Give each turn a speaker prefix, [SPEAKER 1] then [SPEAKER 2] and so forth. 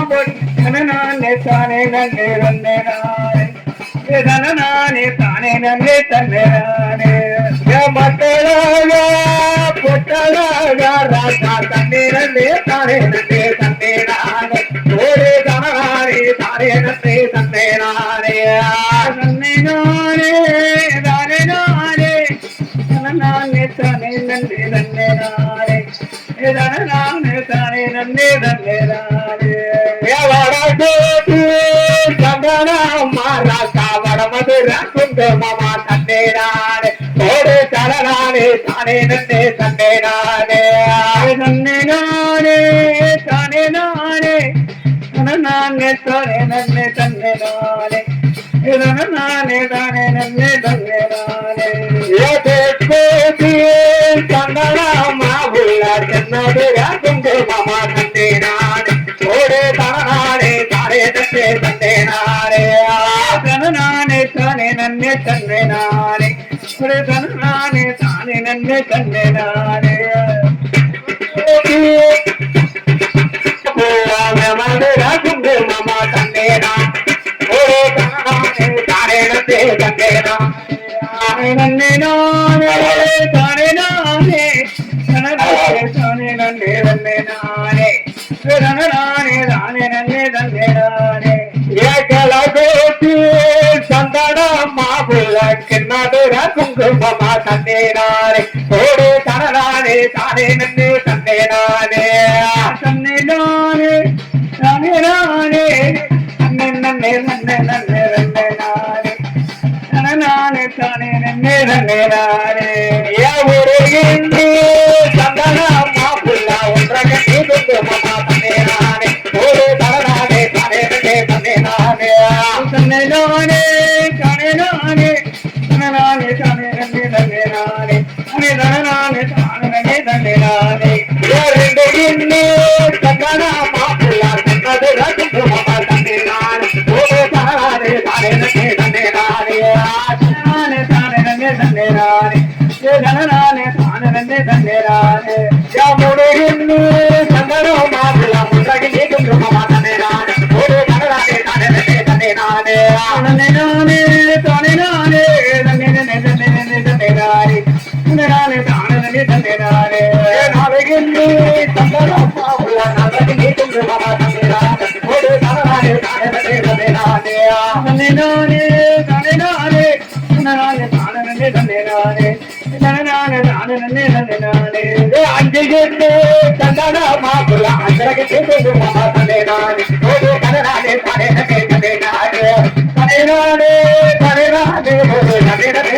[SPEAKER 1] நானே தானே நன்னே நன்னே நானே தானே நன்னே தன்னே நானே மக்களாக பொட்டலாக ராஜா தன்னே நன்னே தானே நன்னே தன்னே நானே ஒரு தானே தானே நன்னே தன்னே நானே நன்னே நானே தானே நானே நானே தானே நன்னே நன்னே நானே நானே தானே நன்னே தன்னே நானே மாமா தன்னே நானே ஓடு தலனானே தானே நன்னே தன்னே நானே நன்னே நானே தானே நானே நானே தானே நன்னே தன்னே நானே நானே தானே நன்னே தன்னே நானே மாமா தன்னே நானே ஓடு தலனானே தானே நன்னே தன்னே நானே நானே தானே நன்னே தன்னே நானே நானே தானே நன்னே தன்னே நானே மாமா தன்னே தானே நன்னே தன்னே நானே நன்னே நானே தானே நானே தானே நன்னே தன்னே நானே நானே தானே நன்னே தன்னே நானே குங்குமமா தன்னே நானே ஓடு தனநானே தானே நன்னே தன்னே நானே தன்னே நானே தானே நானே நன்னே நன்னே நன்னே நன்னே நன்னே நானே நானே தானே நன்னே நன்னே நானே ஒரு சந்தனா மாப்புள்ள ஒன்றக குங்குமமா தன்னே நானே ஓடு தனநானே தானே நன்னே தன்னே நானே தன்னே நானே தானே நானே நானே தானே நன்னே தன்னே நானே நானே தானே நன்னே தன்னே நானே ரெண்டு இன்னே தங்கனா மாப்புள்ள தன்னது குங்குமமா தன்னே நானே ஓடு தனநானே தானே நன்னே தன்னே நானே நானே தானே நன்னே தன்னே நானே நானே தானே நன்னே தன்னே நானே யாமுடு இன்னே தங்கனா மாப்புள்ள ஒன்றக குங்குமமா தன்னே நானே ஓடு தனநானே தானே நன்னே தன்னே நானே நானே நானே தானே நானே நன்னே நன்னே தன்னே நன்னே தன்னே நானே நானே தானே நன்னே தன்னே நானே நாளைக்கு தங்கனா மாப்புள்ள ஒன்றக குங்குமமா தன்னே நானே ஓடு தனநானே தானே நன்னே தன்னே நானே நானே நானே தானே நானே நானே தானே நன்னே தன்னே நானே நானே தானே நன்னே தன்னே நானே அஞ்சு தங்கனா மாப்புள்ள ஒன்றக குங்குமமா தன்னே நானே ஓடு தனநானே தானே நன்னே தன்னே நானே தானே நானே தானே நானே ஓடு தனே நன்னே